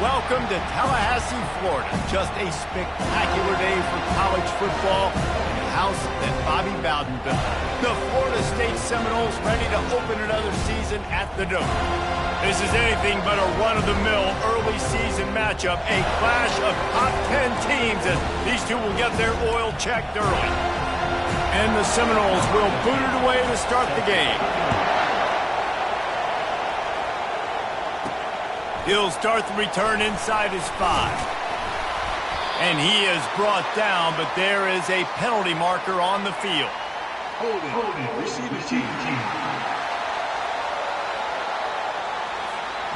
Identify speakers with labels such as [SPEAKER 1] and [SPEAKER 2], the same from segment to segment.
[SPEAKER 1] Welcome to Tallahassee, Florida. Just a spectacular day for college football in the house that Bobby Bowden built. The Florida State Seminoles ready to open another season at the Dome. This is anything but a run-of-the-mill early season matchup, a clash of top 10 teams as these two will get their oil checked early. And the Seminoles will boot it away to start the game. He'll start the return inside his 5. And he is brought down, but there is a penalty marker on the field.
[SPEAKER 2] Holding, receiver team.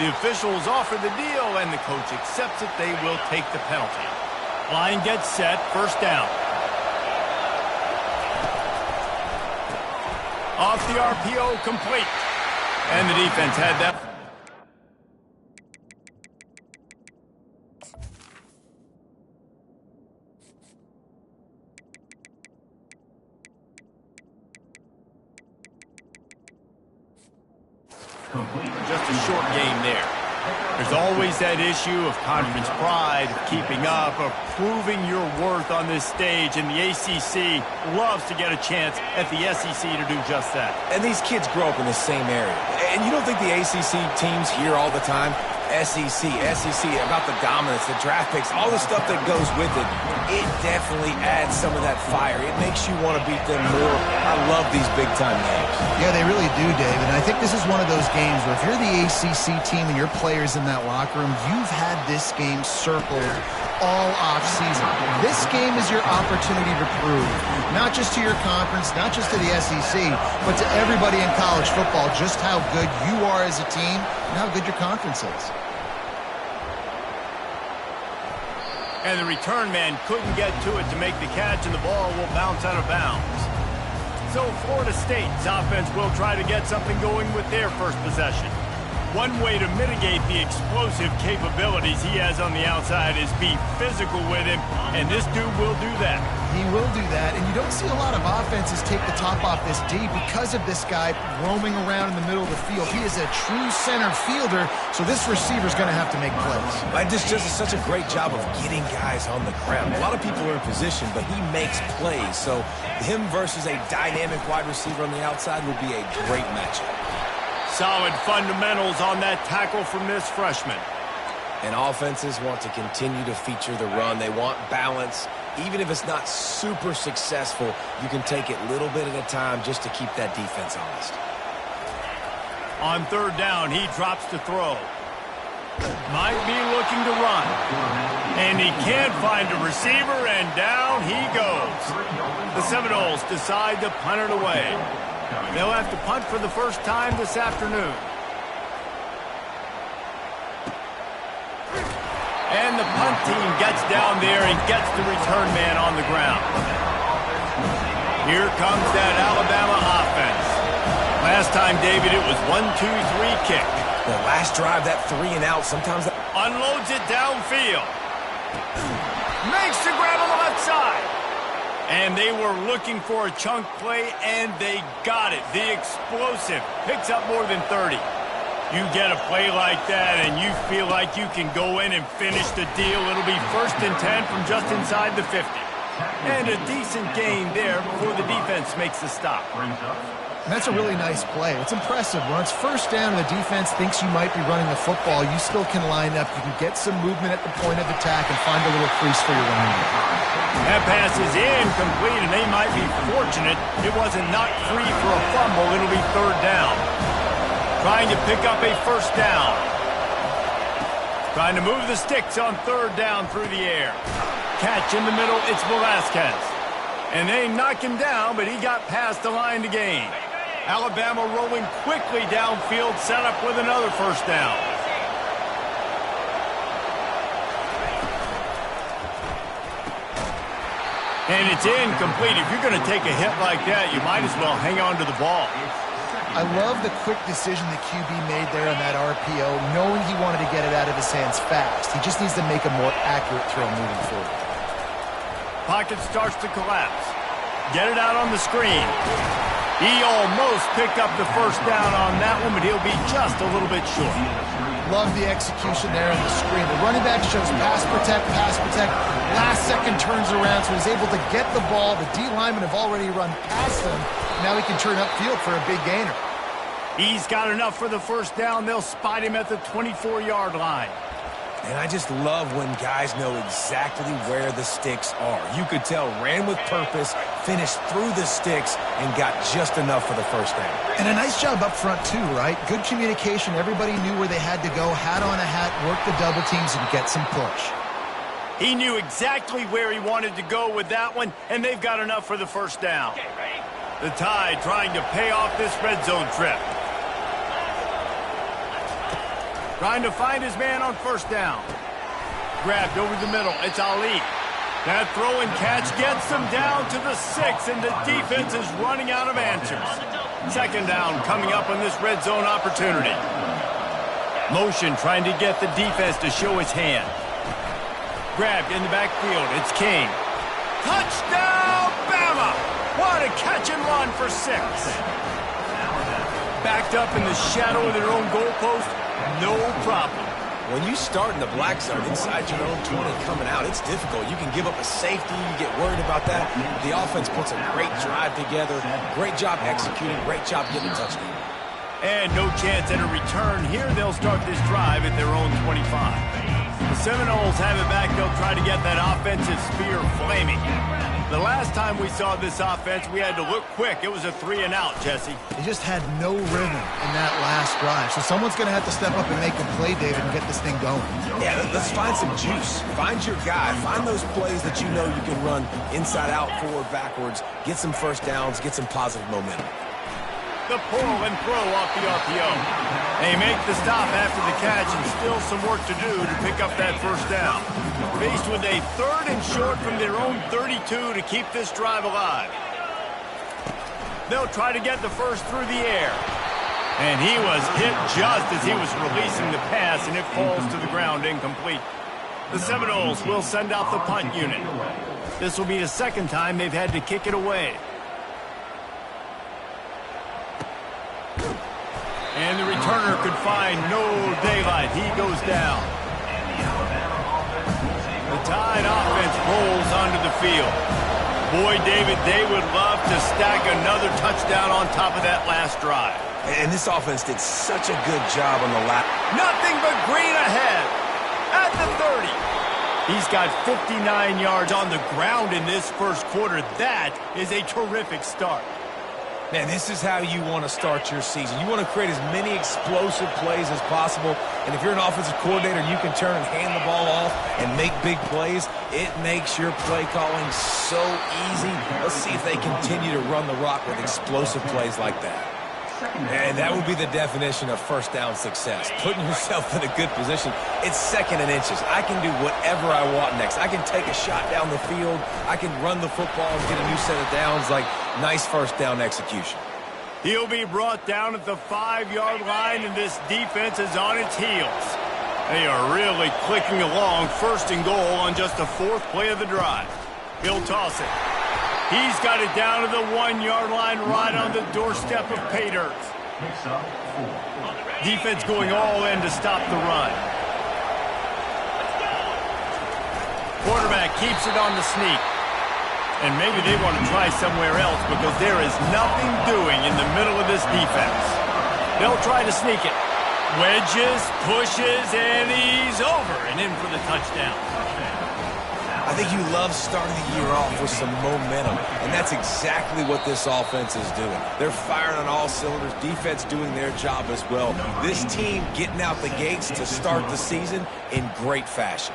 [SPEAKER 1] The officials offer the deal, and the coach accepts it. They will take the penalty. Line gets set, first down. Off the RPO, complete. And the defense had that. Just a short game there. There's always that issue of conference pride, of keeping up, of proving your worth on this stage, and the ACC loves to get a chance at the SEC to do just that.
[SPEAKER 3] And these kids grow up in the same area. And you don't think the ACC teams hear all the time, SEC, about the dominance, the draft picks, all the stuff that goes with it. It definitely adds some of that fire. It makes you want to beat them more. I love these big-time games.
[SPEAKER 4] Yeah, they really do, David. And I think this is one of those games where if you're the ACC team and your players in that locker room, you've had this game circled all off-season. This game is your opportunity to prove, not just to your conference, not just to the SEC, but to everybody in college football, just how good you are as a team and how good your conference is.
[SPEAKER 1] And the return man couldn't get to it to make the catch, and the ball will bounce out of bounds. So Florida State's offense will try to get something going with their first possession. One way to mitigate the explosive capabilities he has on the outside is be physical with him, and this dude will do that.
[SPEAKER 4] He will do that, and you don't see a lot of offenses take the top off this D because of this guy roaming around in the middle of the field. He is a true center fielder, so this receiver's going to have to make plays.
[SPEAKER 3] And this just is such a great job of getting guys on the ground. A lot of people are in position, but he makes plays, so him versus a dynamic wide receiver on the outside would be a great matchup.
[SPEAKER 1] Solid fundamentals on that tackle from this freshman.
[SPEAKER 3] And offenses want to continue to feature the run. They want balance. Even if it's not super successful, you can take it little bit at a time just to keep that defense honest.
[SPEAKER 1] On third down, he drops to throw. Might be looking to run. And he can't find a receiver, and down he goes. The Seminoles decide to punt it away. They'll have to punt for the first time this afternoon. And the punt team gets down there and gets the return man on the ground. Here comes that Alabama offense. Last time, David, it was 1-2-3 kick.
[SPEAKER 3] The last drive, that 3 and out, sometimes
[SPEAKER 1] unloads it downfield. Makes the grab on the left side. And they were looking for a chunk play, and they got it. The explosive picks up more than 30. You get a play like that, and you feel like you can go in and finish the deal. It'll be 1st and 10 from just inside the 50. And a decent gain there before the defense makes the stop.
[SPEAKER 4] And that's a really nice play. It's impressive. When it's first down and the defense thinks you might be running the football, you still can line up. You can get some movement at the point of attack and find a little crease for your running back.
[SPEAKER 1] That pass is incomplete, and they might be fortunate it wasn't knocked free for a fumble. It'll be third down. Trying to pick up a first down. Trying to move the sticks on third down through the air. Catch in the middle, it's Velasquez. And they knock him down, but he got past the line to gain. Alabama rolling quickly downfield, set up with another first down. And it's incomplete. If you're going to take a hit like that, you might as well hang on to the ball.
[SPEAKER 4] I love the quick decision the QB made there on that RPO, knowing he wanted to get it out of his hands fast. He just needs to make a more accurate throw moving forward.
[SPEAKER 1] Pocket starts to collapse. Get it out on the screen. He almost picked up the first down on that one, but he'll be just a little bit short.
[SPEAKER 4] Love the execution there in the screen. The running back shows pass protect, pass protect. Last second turns around, so he's able to get the ball. The D linemen have already run past him. Now he can turn upfield for a big gainer.
[SPEAKER 1] He's got enough for the first down. They'll spot him at the 24-yard line.
[SPEAKER 3] And I just love when guys know exactly where the sticks are. You could tell ran with purpose, finished through the sticks, and got just enough for the first down.
[SPEAKER 4] And a nice job up front too, right? Good communication. Everybody knew where they had to go. Hat on a hat, work the double teams, and get some push.
[SPEAKER 1] He knew exactly where he wanted to go with that one, and they've got enough for the first down. The Tide trying to pay off this red zone trip. Trying to find his man on first down. Grabbed over the middle. It's Ali. That throw and catch gets them down to the 6, and the defense is running out of answers. Second down coming up on this red zone opportunity. Motion trying to get the defense to show his hand. Grabbed in the backfield. It's King. Touchdown, Bama! What a catch and run for 6. Backed up in the shadow of their own goalpost. No problem.
[SPEAKER 3] When you start in the black zone inside your own 20 coming out, it's difficult. You can give up a safety. You get worried about that. The offense puts a great drive together. Great job executing. Great job getting a touchdown.
[SPEAKER 1] And no chance at a return here. They'll start this drive at their own 25. The Seminoles have it back. They'll try to get that offensive spear flaming. The last time we saw this offense, we had to look quick. It was a 3-and-out, Jesse.
[SPEAKER 4] They just had no rhythm in that last drive. So someone's going to have to step up and make a play, David, and get this thing going.
[SPEAKER 3] Yeah, let's find some juice. Find your guy. Find those plays that you know you can run inside out, forward, backwards. Get some first downs. Get some positive momentum.
[SPEAKER 1] The pull and throw off the RPO. They make the stop after the catch, and still some work to do to pick up that first down. Faced with a 3rd and short from their own 32 to keep this drive alive. They'll try to get the first through the air. And he was hit just as he was releasing the pass, and it falls to the ground incomplete. The Seminoles will send out the punt unit. This will be the second time they've had to kick it away. And the returner could find no daylight. He goes down. The Tide offense rolls onto the field. Boy, David, they would love to stack another touchdown on top of that last drive.
[SPEAKER 3] And this offense did such a good job on the lap.
[SPEAKER 1] Nothing but green ahead. At the 30. He's got 59 yards on the ground in this first quarter. That is a terrific start.
[SPEAKER 3] Man, this is how you want to start your season. You want to create as many explosive plays as possible. And if you're an offensive coordinator and you can turn and hand the ball off and make big plays, it makes your play calling so easy. Let's see if they continue to run the rock with explosive plays like that. And that would be the definition of first down success. Putting yourself in a good position. It's 2nd and inches. I can do whatever I want next. I can take a shot down the field. I can run the football and get a new set of downs. Like, nice first down execution.
[SPEAKER 1] He'll be brought down at the 5-yard line, and this defense is on its heels. They are really clicking along, 1st and goal on just the 4th play of the drive. He'll toss it. He's got it down to the 1-yard line right on the doorstep of pay dirt. Defense going all in to stop the run. Quarterback keeps it on the sneak. And maybe they want to try somewhere else because there is nothing doing in the middle of this defense. They'll try to sneak it. Wedges, pushes, and he's over and in for the touchdown.
[SPEAKER 3] I think you love starting the year off with some momentum, and that's exactly what this offense is doing. They're firing on all cylinders, defense doing their job as well. This team getting out the gates to start the season in great fashion.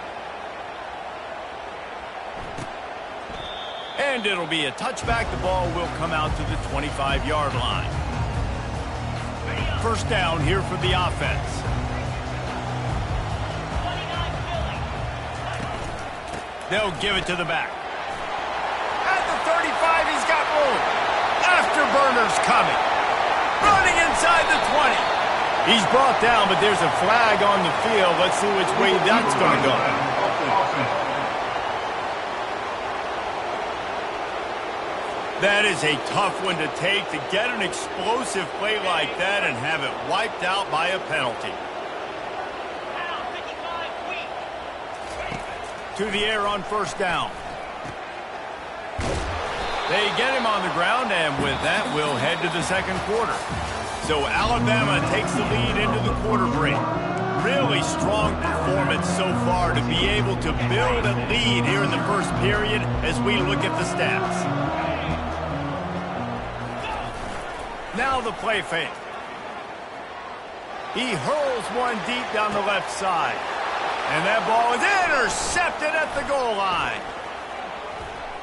[SPEAKER 1] And it'll be a touchback. The ball will come out to the 25-yard line. First down here for the offense. They'll give it to the back. At the 35, he's got room. Afterburners coming. Running inside the 20. He's brought down, but there's a flag on the field. Let's see which way that's going to go. That is a tough one to take, to get an explosive play like that and have it wiped out by a penalty. to the air on first down. They get him on the ground, and with that, we'll head to the second quarter. So Alabama takes the lead into the quarter break. Really strong performance so far to be able to build a lead here in the first period as we look at the stats. Now the play fake. He hurls one deep down the left side. And that ball is intercepted at the goal line.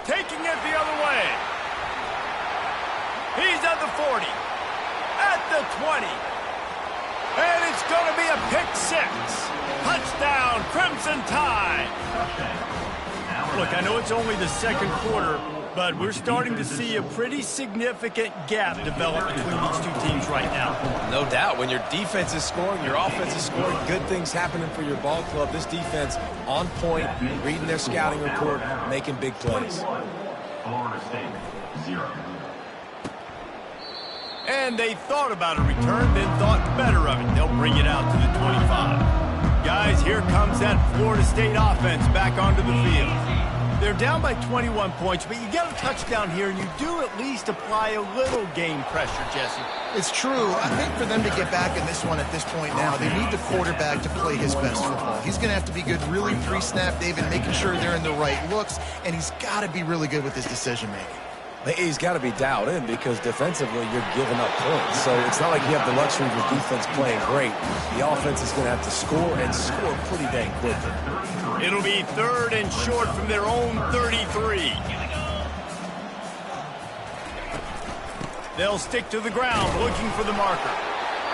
[SPEAKER 1] Taking it the other way. He's at the 40. At the 20. And it's going to be a pick six. Touchdown, Crimson Tide. Look, I know it's only the second quarter, but we're starting to see a pretty significant gap develop between these two teams right now.
[SPEAKER 3] No doubt. When your defense is scoring, your offense is scoring, good things happening for your ball club. This defense on point, reading their scouting report, making big plays.
[SPEAKER 2] Florida State, 0.
[SPEAKER 1] And they thought about a return, then thought better of it. They'll bring it out to the 25. Guys, here comes that Florida State offense back onto the field. They're down by 21 points, but you get a touchdown here, and you do at least apply a little game pressure, Jesse.
[SPEAKER 4] It's true. I think for them to get back in this one at this point now, they need the quarterback to play his best football. He's going to have to be good really pre-snap, David, making sure they're in the right looks, and he's got to be really good with his decision-making.
[SPEAKER 3] He's got to be dialed in because defensively you're giving up points. So it's not like you have the luxury of your defense playing great. The offense is going to have to score and score pretty dang quickly.
[SPEAKER 1] It'll be 3rd and short from their own 33. They'll stick to the ground looking for the marker.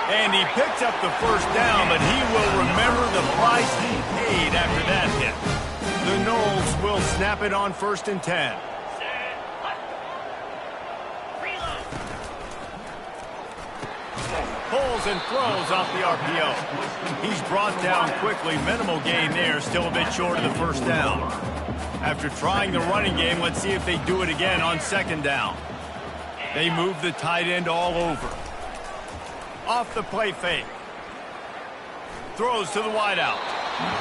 [SPEAKER 1] And he picks up the first down, but he will remember the price he paid after that hit. The Noles will snap it on 1st and 10. Pulls and throws off the RPO. He's brought down quickly. Minimal gain there, still a bit short of the first down. After trying the running game, let's see if they do it again on 2nd down. They move the tight end all over. Off the play fake. Throws to the wideout.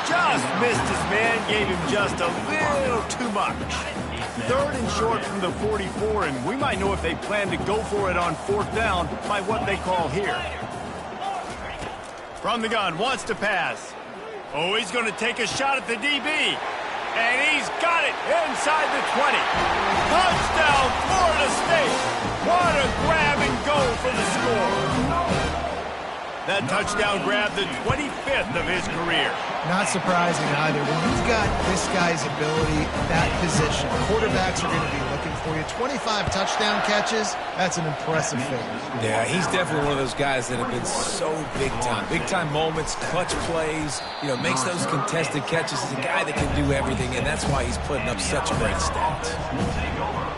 [SPEAKER 1] Just missed his man, gave him just a little too much. 3rd and short from the 44, and we might know if they plan to go for it on 4th down by what they call here. From the gun, wants to pass. Oh, he's going to take a shot at the DB. And he's got it inside the 20. Touchdown, Florida State. What a grab and go for the score. That touchdown grab, the 25th of his career.
[SPEAKER 4] Not surprising either. When you've got this guy's ability, that position, quarterbacks are going to be looking for you. 25 touchdown catches, that's an impressive figure.
[SPEAKER 3] Yeah, he's definitely one of those guys that have been so big time. Big time moments, clutch plays, makes those contested catches. He's a guy that can do everything, and that's why he's putting up such great stats.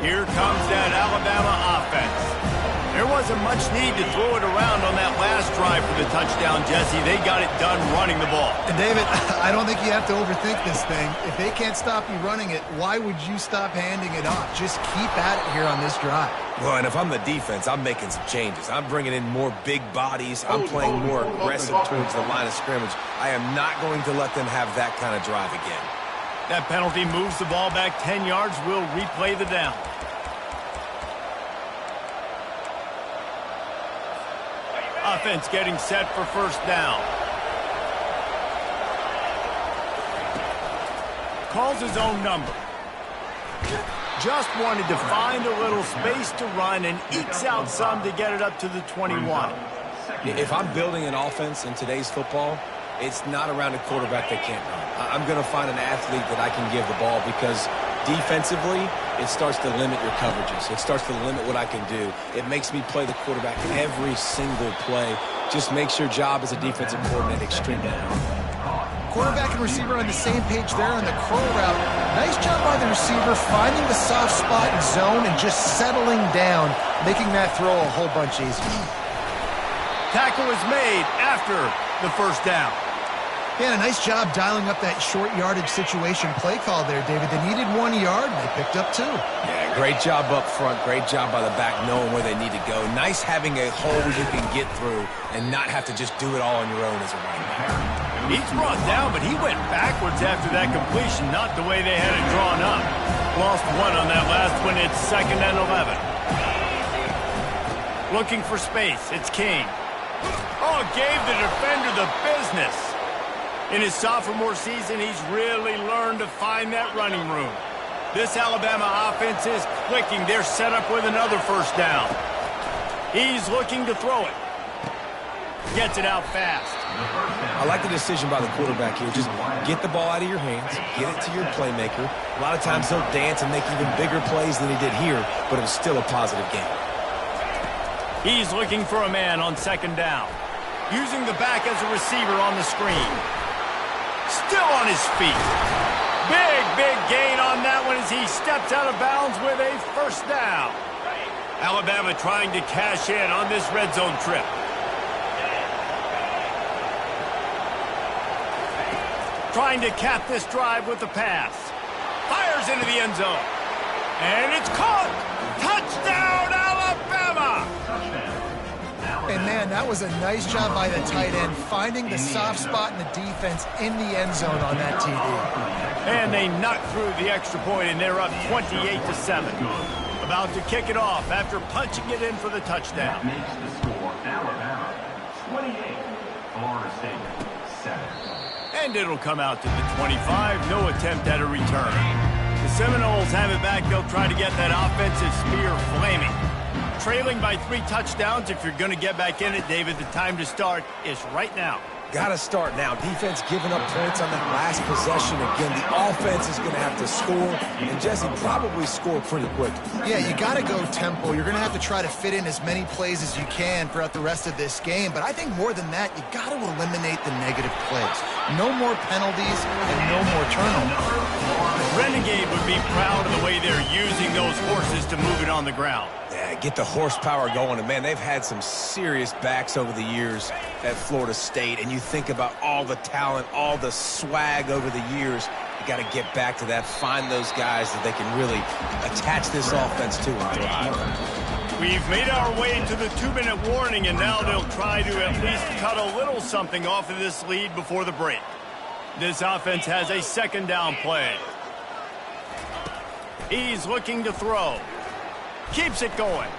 [SPEAKER 1] Here comes that Alabama offense. There wasn't much need to throw it around on that last drive for the touchdown, Jesse. They got it done running the ball.
[SPEAKER 4] And David, I don't think you have to overthink this thing. If they can't stop you running it, why would you stop handing it off? Just keep at it here on this drive.
[SPEAKER 3] Well, and if I'm the defense, I'm making some changes. I'm bringing in more big bodies. I'm playing more aggressive towards the line of scrimmage. I am not going to let them have that kind of drive again.
[SPEAKER 1] That penalty moves the ball back 10 yards. We'll replay the down. Offense getting set for 1st down. Calls his own number. Just wanted to find a little space to run and ekes out some to get it up to the 21.
[SPEAKER 3] If I'm building an offense in today's football, it's not around a quarterback that can't run. I'm going to find an athlete that I can give the ball because defensively, it starts to limit your coverages. It starts to limit what I can do. It makes me play the quarterback every single play. Just makes your job as a defensive coordinator extremely hard.
[SPEAKER 4] Quarterback and receiver on the same page there on the curl route. Nice job by the receiver finding the soft spot in zone and just settling down, making that throw a whole bunch easier.
[SPEAKER 1] Tackle is made after the 1st down.
[SPEAKER 4] Yeah, a nice job dialing up that short yardage situation play call there, David. They needed 1 yard, and they picked up 2.
[SPEAKER 3] Yeah, great job up front. Great job by the back knowing where they need to go. Nice having a hole you can get through and not have to just do it all on your own as a running back.
[SPEAKER 1] He's brought down, but he went backwards after that completion, not the way they had it drawn up. Lost one on that last one. It's 2nd and 11. Looking for space. It's King. Oh, gave the defender the business. In his sophomore season, he's really learned to find that running room. This Alabama offense is clicking. They're set up with another first down. He's looking to throw it. Gets it out fast.
[SPEAKER 3] I like the decision by the quarterback here. Just get the ball out of your hands, get it to your playmaker. A lot of times he'll dance and make even bigger plays than he did here, but it was still a positive game.
[SPEAKER 1] He's looking for a man on 2nd down. Using the back as a receiver on the screen. Still on his feet. Big gain on that one as he steps out of bounds with a first down. Alabama trying to cash in on this red zone trip. Trying to cap this drive with the pass. Fires into the end zone. And it's caught. Touchdown, Alabama!
[SPEAKER 4] And, man, that was a nice job by the tight end, finding the soft spot in the defense in the end zone on that TD.
[SPEAKER 1] And they knocked through the extra point, and they're up 28-7. About to kick it off after punching it in for the touchdown.
[SPEAKER 2] That makes the score Alabama 28, Florida State 7.
[SPEAKER 1] And it'll come out to the 25. No attempt at a return. The Seminoles have it back. They'll try to get that offensive spear flaming. Trailing by 3 touchdowns. If you're going to get back in it, David, the time to start is right now.
[SPEAKER 3] Got to start now. Defense giving up points on that last possession. Again, the offense is going to have to score, and Jesse probably score pretty quick.
[SPEAKER 4] Yeah, you got to go tempo. You're going to have to try to fit in as many plays as you can throughout the rest of this game. But I think more than that, you got to eliminate the negative plays. No more penalties and no more turnovers.
[SPEAKER 1] Renegade would be proud of the way they're using those horses to move it on the ground.
[SPEAKER 3] Yeah, get the horsepower going. And, man, they've had some serious backs over the years at Florida State. And you think about all the talent, all the swag over the years. You got to get back to that, find those guys that they can really attach this offense to and thrive.
[SPEAKER 1] We've made our way to the 2-minute warning, and now they'll try to at least cut a little something off of this lead before the break. This offense has a 2nd down play. He's looking to throw. Keeps it going.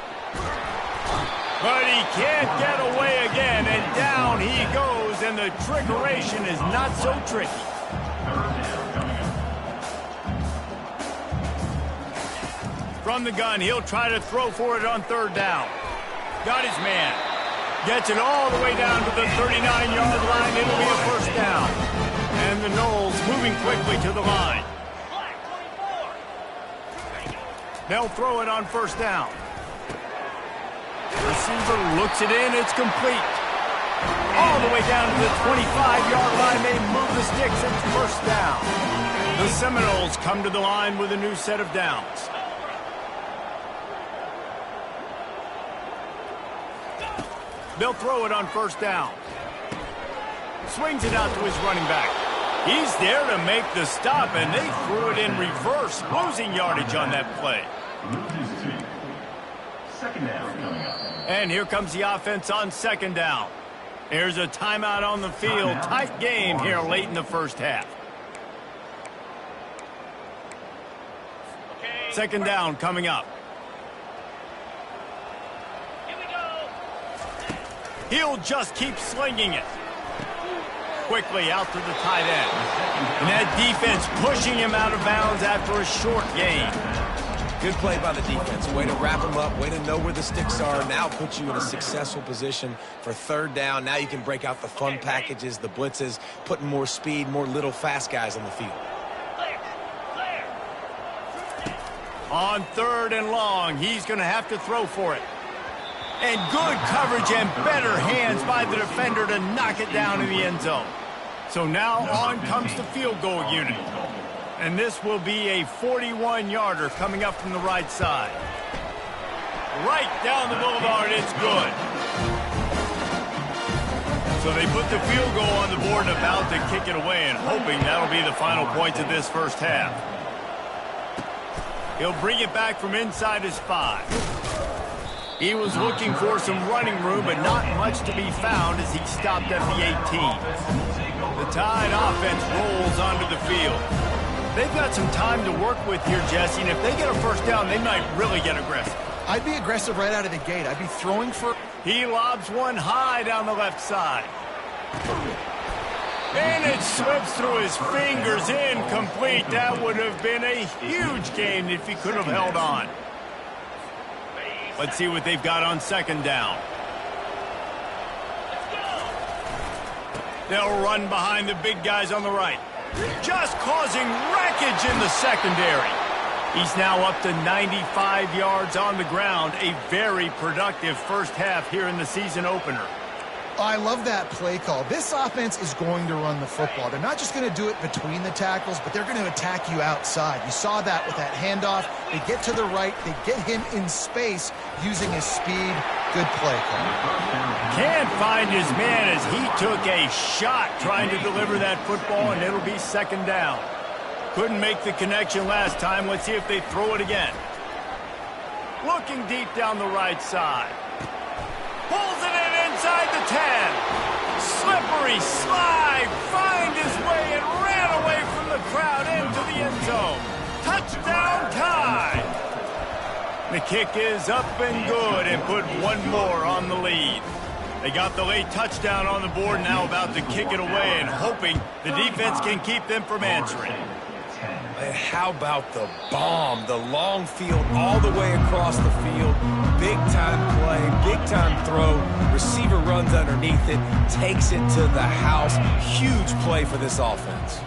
[SPEAKER 1] But he can't get away again, and down he goes, and the trickeration is not so tricky. From the gun, he'll try to throw for it on 3rd down. Got his man. Gets it all the way down to the 39-yard line. It'll be a first down. And the Noles moving quickly to the line. They'll throw it on 1st down. Receiver looks it in. It's complete. All the way down to the 25-yard line. They move the sticks. It's 1st down. The Seminoles come to the line with a new set of downs. They'll throw it on 1st down. Swings it out to his running back. He's there to make the stop, and they threw it in reverse, losing yardage on that play.
[SPEAKER 2] 2nd down coming up.
[SPEAKER 1] And here comes the offense on 2nd down. There's a timeout on the field. Tight game here late in the first half. 2nd down coming up. He'll just keep slinging it. Quickly out to the tight end. And that defense pushing him out of bounds after a short gain.
[SPEAKER 3] Good play by the defense. Way to wrap them up. Way to know where the sticks are. Now puts you in a successful position for 3rd down. Now you can break out the fun packages, the blitzes, putting more speed, more little fast guys on the field.
[SPEAKER 1] On 3rd and long, he's going to have to throw for it. And good coverage and better hands by the defender to knock it down in the end zone. So now on comes the field goal unit. And this will be a 41-yarder coming up from the right side. Right down the boulevard, it's good. So they put the field goal on the board and about to kick it away, and hoping that'll be the final points of this first half. He'll bring it back from inside his 5. He was looking for some running room, but not much to be found as he stopped at the 18. The Tide offense rolls onto the field. They've got some time to work with here, Jesse, and if they get a first down, they might really get aggressive.
[SPEAKER 4] I'd be aggressive right out of the gate. I'd be throwing for...
[SPEAKER 1] He lobs one high down the left side. And it slips through his fingers, incomplete. That would have been a huge gain if he could have held on. Let's see what they've got on second down. They'll run behind the big guys on the right, just causing wreckage in the secondary. He's now up to 95 yards on the ground, a very productive first half here in the season opener.
[SPEAKER 4] I love that play call. This offense is going to run the football. They're not just going to do it between the tackles, but they're going to attack you outside. You saw that with that handoff. They get to the right. They get him in space using his speed. Good play call.
[SPEAKER 1] Can't find his man as he took a shot trying to deliver that football, and it'll be second down. Couldn't make the connection last time. Let's see if they throw it again. Looking deep down the right side. Pulls it in inside the 10. Slippery slide. Find his way and ran away from the crowd into the end zone. Touchdown Tide. The kick is up and good and put one more on the lead. They got the late touchdown on the board, now about to kick it away and hoping the defense can keep them from answering.
[SPEAKER 3] And how about the bomb? The long field all the way across the field. Big-time play, big-time throw. Receiver runs underneath it, takes it to the house. Huge play for this offense.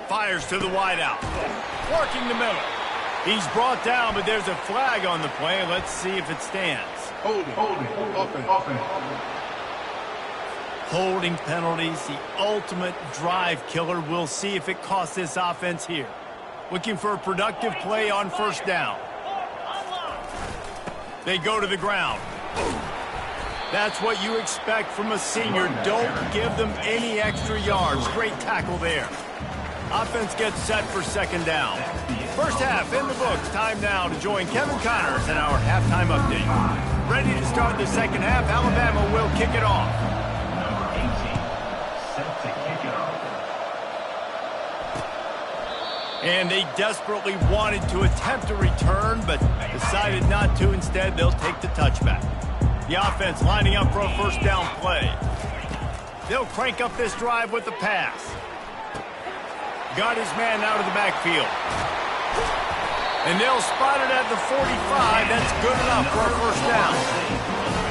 [SPEAKER 1] Fires to the wideout. Working the middle. He's brought down, but there's a flag on the play. Let's see if it stands. Holding penalties, the ultimate drive killer. We'll see if it costs this offense here. Looking for a productive play on first down. They go to the ground. That's what you expect from a senior. Don't give them any extra yards. Great tackle there. Offense gets set for second down. First half in the books. Time now to join Kevin Connors in our halftime update. Ready to start the second half. Alabama will kick it off. And they desperately wanted to attempt a return, but decided not to. Instead, they'll take the touchback. The offense lining up for a first down play. They'll crank up this drive with the pass. Got his man out of the backfield. And they'll spot it at the 45. That's good enough for a first down.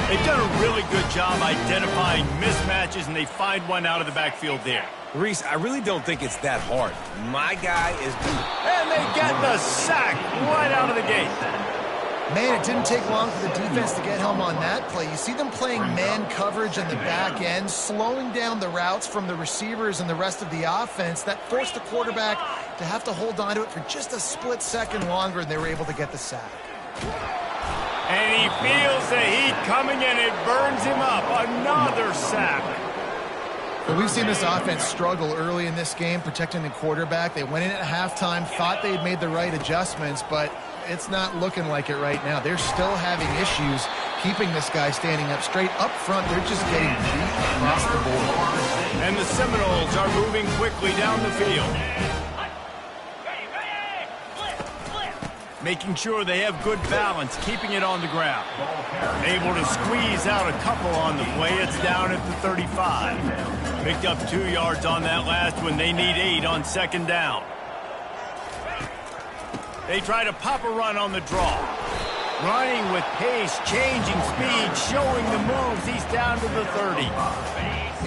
[SPEAKER 1] They've done a really good job identifying mismatches, and they find one out of the backfield there.
[SPEAKER 3] Reese, I really don't think it's that hard. My guy is...
[SPEAKER 1] And they get the sack right out of the gate.
[SPEAKER 4] Man, it didn't take long for the defense to get home on that play. You see them playing man coverage in the back end, slowing down the routes from the receivers and the rest of the offense. That forced the quarterback to have to hold on to it for just a split second longer, and they were able to get the sack.
[SPEAKER 1] And he feels the heat coming, and it burns him up. Another sack.
[SPEAKER 4] But we've seen this offense struggle early in this game, protecting the quarterback. They went in at halftime, thought they had made the right adjustments, but it's not looking like it right now. They're still having issues keeping this guy standing up straight. Up front, they're just getting beat across the board.
[SPEAKER 1] And the Seminoles are moving quickly down the field. Making sure they have good balance, keeping it on the ground. Able to squeeze out a couple on the play. It's down at the 35. Picked up 2 yards on that last one. They need 8 on second down. They try to pop a run on the draw. Running with pace, changing speed, showing the moves. He's down to the 30.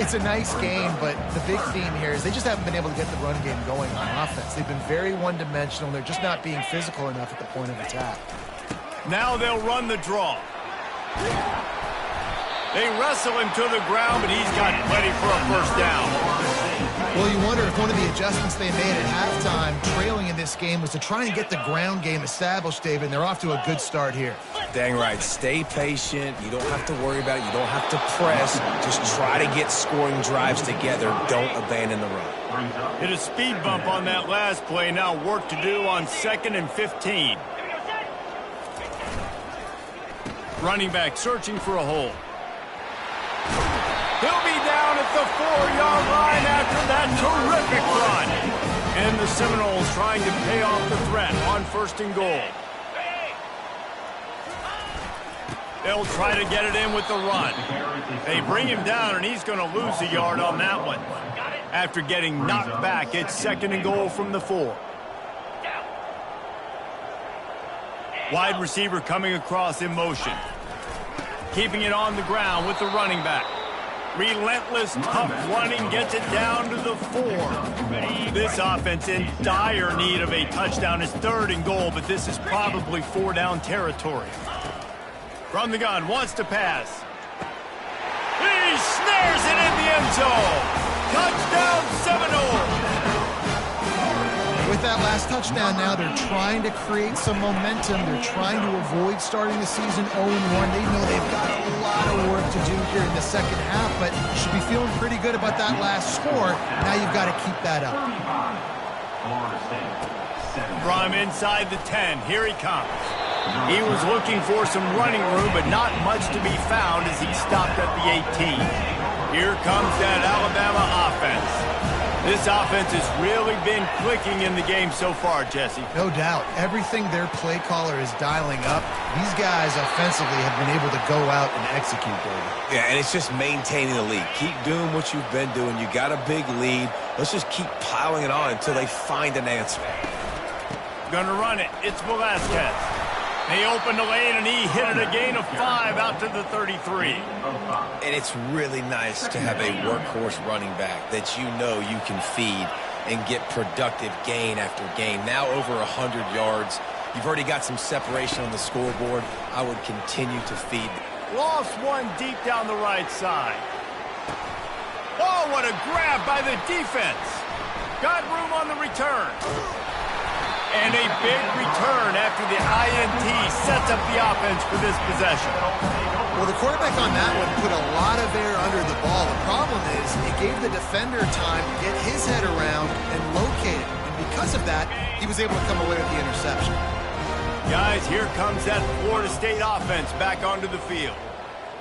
[SPEAKER 4] It's a nice game, but the big theme here is they just haven't been able to get the run game going on offense. They've been very one-dimensional. They're just not being physical enough at the point of attack.
[SPEAKER 1] Now they'll run the draw. They wrestle him to the ground, but he's got plenty for a first down.
[SPEAKER 4] Well, you wonder if one of the adjustments they made at halftime, trailing in this game, was to try and get the ground game established, David, and they're off to a good start here.
[SPEAKER 3] Dang right. Stay patient. You don't have to worry about it. You don't have to press. Just try to get scoring drives together. Don't abandon the run.
[SPEAKER 1] Hit a speed bump on that last play. Now work to do on 2nd and 15. Running back searching for a hole. He'll be down at the 4-yard line after that terrific run. And the Seminoles trying to pay off the threat on 1st and goal. They'll try to get it in with the run. They bring him down, and he's going to lose a yard on that one. After getting knocked back, it's 2nd and goal from the 4. Wide receiver coming across in motion. Keeping it on the ground with the running back. Relentless, tough running gets it down to the 4. This offense in dire need of a touchdown is 3rd and goal, but this is probably 4-down territory. From the gun, wants to pass. He snares it in the end zone. Touchdown, Seminoles.
[SPEAKER 4] With that last touchdown now, they're trying to create some momentum. They're trying to avoid starting the season 0-1. They know they've got a lot of work to do here in the second half, but should be feeling pretty good about that last score. Now you've got to keep that up.
[SPEAKER 1] From inside the 10, here he comes. He was looking for some running room, but not much to be found as he stopped at the 18. Here comes that Alabama offense. This offense has really been clicking in the game so far, Jesse.
[SPEAKER 4] No doubt. Everything their play caller is dialing up, these guys offensively have been able to go out and execute, David.
[SPEAKER 3] Yeah, and it's just maintaining the lead. Keep doing what you've been doing. You got a big lead. Let's just keep piling it on until they find an answer.
[SPEAKER 1] Gonna run it. It's Velasquez. They opened the lane, and he hit it a gain of 5 out to the 33.
[SPEAKER 3] And it's really nice to have a workhorse running back that you know you can feed and get productive gain after gain. Now over 100 yards. You've already got some separation on the scoreboard. I would continue to feed.
[SPEAKER 1] Lost one deep down the right side. Oh, what a grab by the defense. Got room on the return. And a big return after the INT sets up the offense for this possession.
[SPEAKER 4] Well, the quarterback on that one put a lot of air under the ball. The problem is it gave the defender time to get his head around and locate it. And because of that, he was able to come away with the interception.
[SPEAKER 1] Guys, here comes that Florida State offense back onto the field.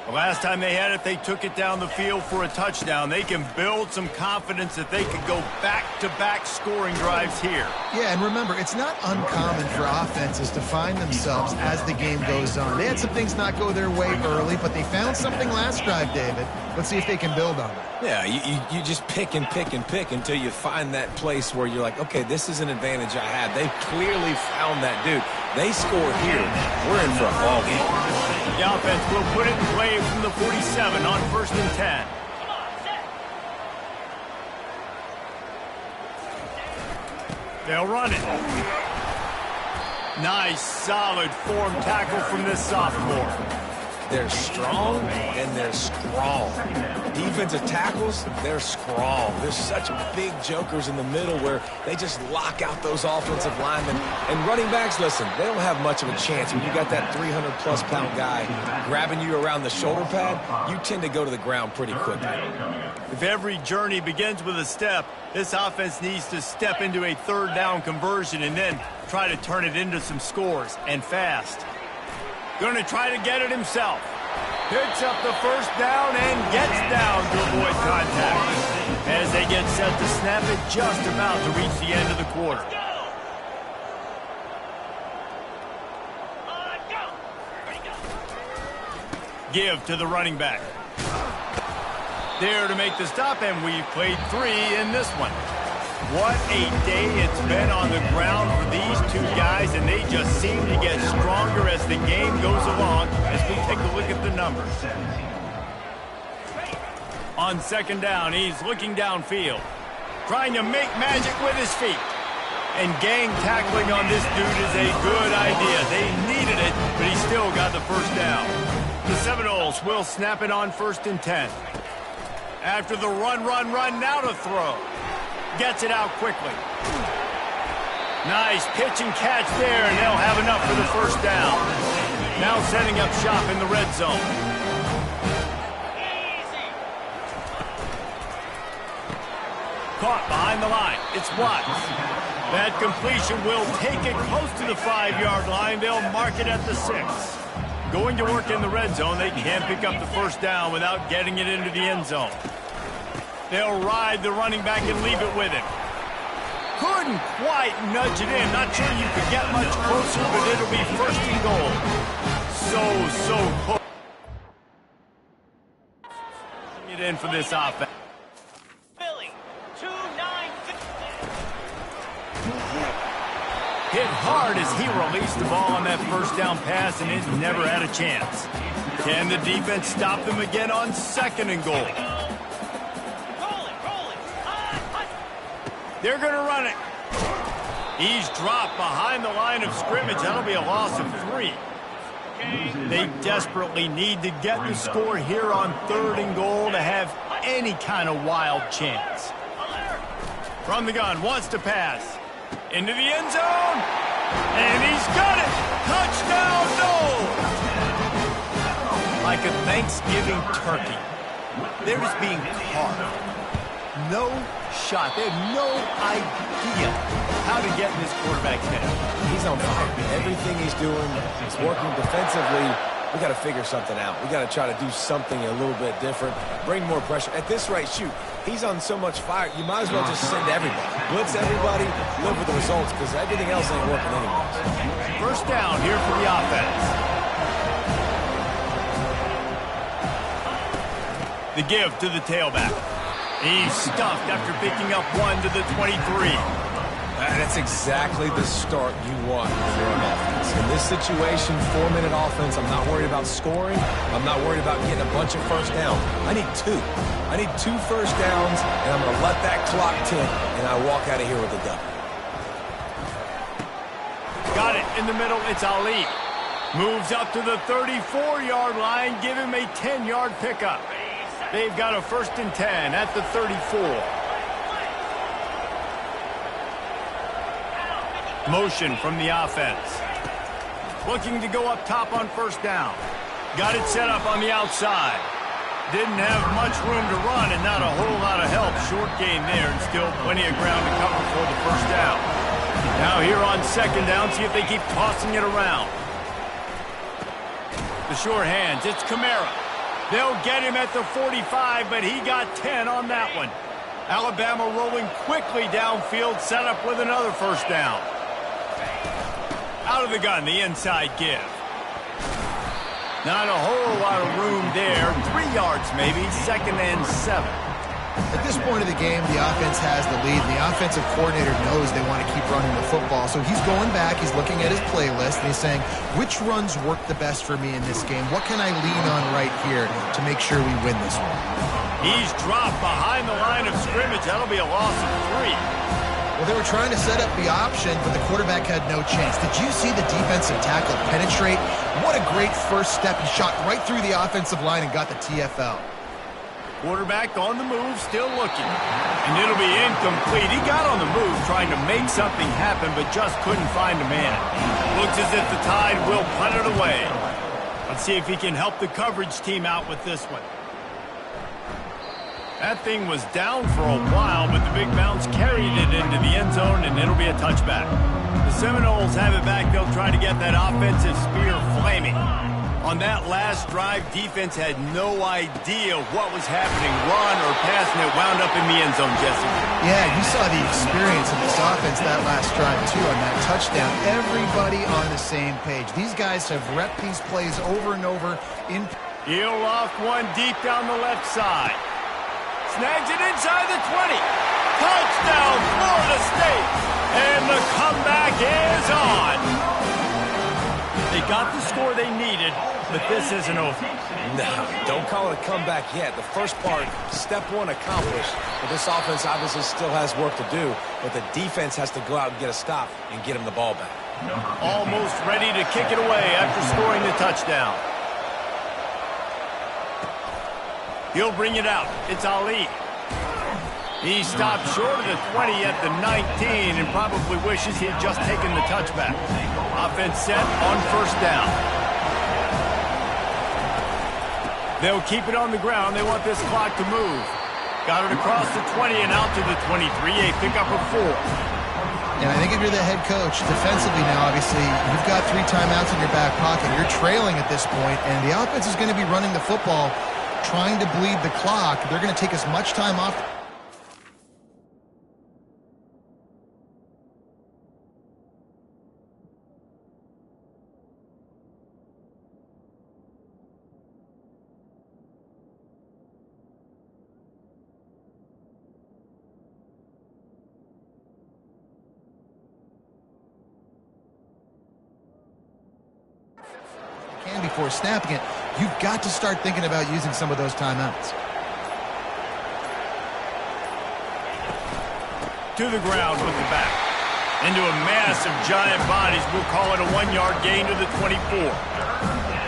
[SPEAKER 1] The last time they had it, they took it down the field for a touchdown. They can build some confidence that they could go back-to-back scoring drives here.
[SPEAKER 4] Yeah, and remember, it's not uncommon for offenses to find themselves as the game goes on. They had some things not go their way early, but they found something last drive, David. Let's see if they can build on it.
[SPEAKER 3] Yeah, you just pick and pick and pick until you find that place where you're like, okay, this is an advantage I have. They clearly found that dude. They score here. We're in for a ball game.
[SPEAKER 1] The offense will put it in play from the 47 on 1st and 10. They'll run it. Nice, solid form tackle from this sophomore.
[SPEAKER 3] They're strong and they're strong. Defensive tackles, they're strong. There's such big jokers in the middle where they just lock out those offensive linemen. And running backs, listen, they don't have much of a chance. When you got that 300-plus pound guy grabbing you around the shoulder pad, you tend to go to the ground pretty quickly.
[SPEAKER 1] If every journey begins with a step, this offense needs to step into a 3rd down conversion and then try to turn it into some scores, and fast. Going to try to get it himself. Picks up the 1st down and gets down to avoid contact. As they get set to snap it, just about to reach the end of the quarter. Give to the running back. There to make the stop, and we've played 3 in this one. What a day it's been on the ground for these two guys, and they just seem to get stronger as the game goes along as we take a look at the numbers. On 2nd down, he's looking downfield, trying to make magic with his feet. And gang tackling on this dude is a good idea. They needed it, but he still got the 1st down. The Seminoles will snap it on 1st and 10. After the run, now to throw. Gets it out quickly. Nice pitch and catch there, and they'll have enough for the 1st down. Now setting up shop in the red zone. Caught behind the line. It's Watts. That completion will take it close to the 5-yard line. They'll mark it at the 6. Going to work in the red zone, they can't pick up the first down without getting it into the end zone. They'll ride the running back and leave it with him. Couldn't quite nudge it in. Not sure you could get much closer, but it'll be first and goal. So close. Bring it in for this offense.
[SPEAKER 5] Philly, 2-9-50.
[SPEAKER 1] Hit hard as he released the ball on that first down pass, and it never had a chance. Can the defense stop them again on second and goal? They're going to run it. He's dropped behind the line of scrimmage. That'll be a loss of 3. They desperately need to get the score here on third and goal to have any kind of wild chance. From the gun, wants to pass. Into the end zone. And he's got it. Touchdown, no! Like a Thanksgiving turkey. They're just being carved. No shot. They have no idea how to get in this quarterback's head.
[SPEAKER 3] He's on fire. Everything he's doing is working defensively. We got to figure something out. We got to try to do something a little bit different. Bring more pressure. At this rate, shoot, he's on so much fire. You might as well just send everybody. Blitz everybody, live with the results, because everything else ain't working anyways.
[SPEAKER 1] First down here for the offense. The give to the tailback. He's stuffed after picking up 1 to the 23.
[SPEAKER 3] That's exactly the start you want for an offense. In this situation, 4-minute offense, I'm not worried about scoring. I'm not worried about getting a bunch of first downs. I need 2. I need 2 first downs, and I'm going to let that clock tick, and I walk out of here with a W.
[SPEAKER 1] Got it in the middle. It's Ali. Moves up to the 34-yard line. Give him a 10-yard pickup. They've got a first and 10 at the 34. Motion from the offense. Looking to go up top on first down. Got it set up on the outside. Didn't have much room to run and not a whole lot of help. Short gain there and still plenty of ground to cover for the first down. Now here on second down, see if they keep tossing it around. The short hands, it's Kamara. They'll get him at the 45, but he got 10 on that one. Alabama rolling quickly downfield, set up with another first down. Out of the gun, the inside give. Not a whole lot of room there. 3 yards maybe, second and 7.
[SPEAKER 4] At this point of the game, the offense has the lead. The offensive coordinator knows they want to keep running the football. So he's going back, he's looking at his playlist, and he's saying, which runs work the best for me in this game? What can I lean on right here to make sure we win this one?
[SPEAKER 1] He's dropped behind the line of scrimmage. That'll be a loss of 3.
[SPEAKER 4] Well, they were trying to set up the option, but the quarterback had no chance. Did you see the defensive tackle penetrate? What a great first step. He shot right through the offensive line and got the TFL.
[SPEAKER 1] Quarterback on the move, still looking. And it'll be incomplete. He got on the move trying to make something happen, but just couldn't find a man. Looks as if the Tide will punt it away. Let's see if he can help the coverage team out with this one. That thing was down for a while, but the big bounce carried it into the end zone, and it'll be a touchback. The Seminoles have it back. They'll try to get that offensive spear flaming. On that last drive, defense had no idea what was happening. Run or pass, and it wound up in the end zone, Jesse.
[SPEAKER 4] Yeah, you saw the experience of this offense that last drive, too, on that touchdown. Everybody on the same page. These guys have repped these plays over and over.
[SPEAKER 1] He'll loft one deep down the left side. Snags it inside the 20. Touchdown, Florida State. And the comeback is on. They got the score they needed, but this isn't over.
[SPEAKER 3] No, don't call it a comeback yet. The first part, step 1 accomplished. But this offense obviously still has work to do, but the defense has to go out and get a stop and get him the ball back.
[SPEAKER 1] Almost ready to kick it away after scoring the touchdown. He'll bring it out. It's Ali. He stopped short of the 20 at the 19 and probably wishes he had just taken the touchback. Offense set on first down. They'll keep it on the ground. They want this clock to move. Got it across the 20 and out to the 23. A pickup of 4.
[SPEAKER 4] And I think if you're the head coach, defensively now, obviously, you've got 3 timeouts in your back pocket. You're trailing at this point, and the offense is going to be running the football, trying to bleed the clock. They're going to take as much time off. Before snapping it, you've got to start thinking about using some of those timeouts.
[SPEAKER 1] To the ground with the back. Into a mass of giant bodies. We'll call it a 1-yard gain to the 24.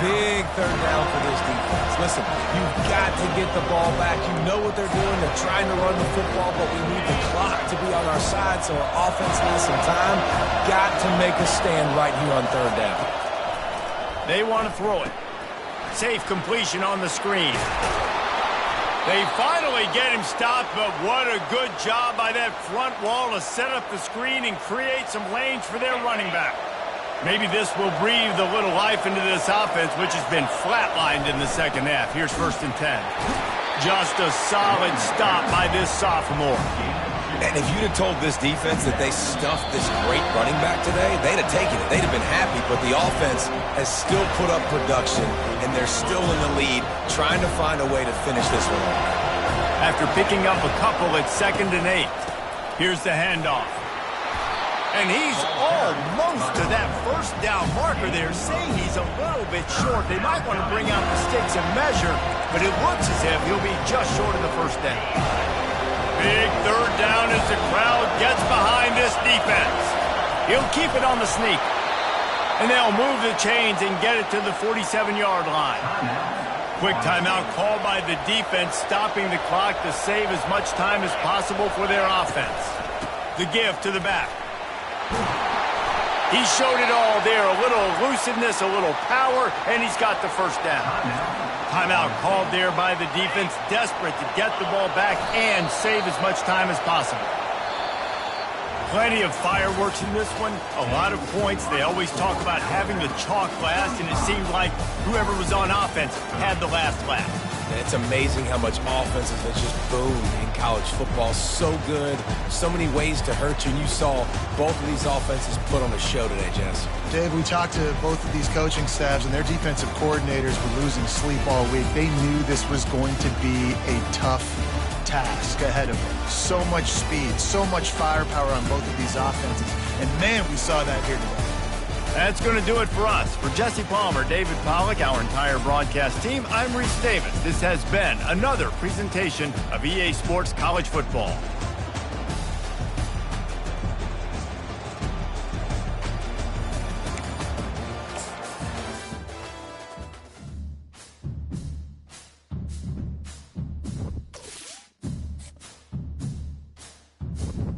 [SPEAKER 3] Big third down for this defense. Listen, you've got to get the ball back. You know what they're doing. They're trying to run the football, but we need the clock to be on our side, so our offense needs some time. Got to make a stand right here on third down.
[SPEAKER 1] They want to throw it. Safe completion on the screen. They finally get him stopped, but what a good job by that front wall to set up the screen and create some lanes for their running back. Maybe this will breathe a little life into this offense, which has been flatlined in the second half. Here's 1st and 10. Just a solid stop by this sophomore.
[SPEAKER 3] And if you'd have told this defense that they stuffed this great running back today, they'd have taken it. They'd have been happy, but the offense has still put up production, and they're still in the lead, trying to find a way to finish this one off.
[SPEAKER 1] After picking up a couple at 2nd and 8, here's the handoff. And he's almost to that 1st down marker there, saying he's a little bit short. They might want to bring out the sticks and measure, but it looks as if he'll be just short of the 1st down. Big 3rd down as the crowd gets behind this defense. He'll keep it on the sneak. And they'll move the chains and get it to the 47-yard line. Quick timeout called by the defense, stopping the clock to save as much time as possible for their offense. The give to the back. He showed it all there. A little elusiveness, a little power, and he's got the 1st down. Timeout called there by the defense, desperate to get the ball back and save as much time as possible. Plenty of fireworks in this one, a lot of points. They always talk about having the chalk last, and it seemed like whoever was on offense had the last laugh.
[SPEAKER 3] And it's amazing how much offenses have just boomed in college football. So good, so many ways to hurt you. And you saw both of these offenses put on a show today, Jess.
[SPEAKER 4] Dave, we talked to both of these coaching staffs, and their defensive coordinators were losing sleep all week. They knew this was going to be a tough task ahead of them. So much speed, so much firepower on both of these offenses. And, man, we saw that here today.
[SPEAKER 1] That's going to do it for us. For Jesse Palmer, David Pollack, our entire broadcast team, I'm Reese Davis. This has been another presentation of EA Sports College Football.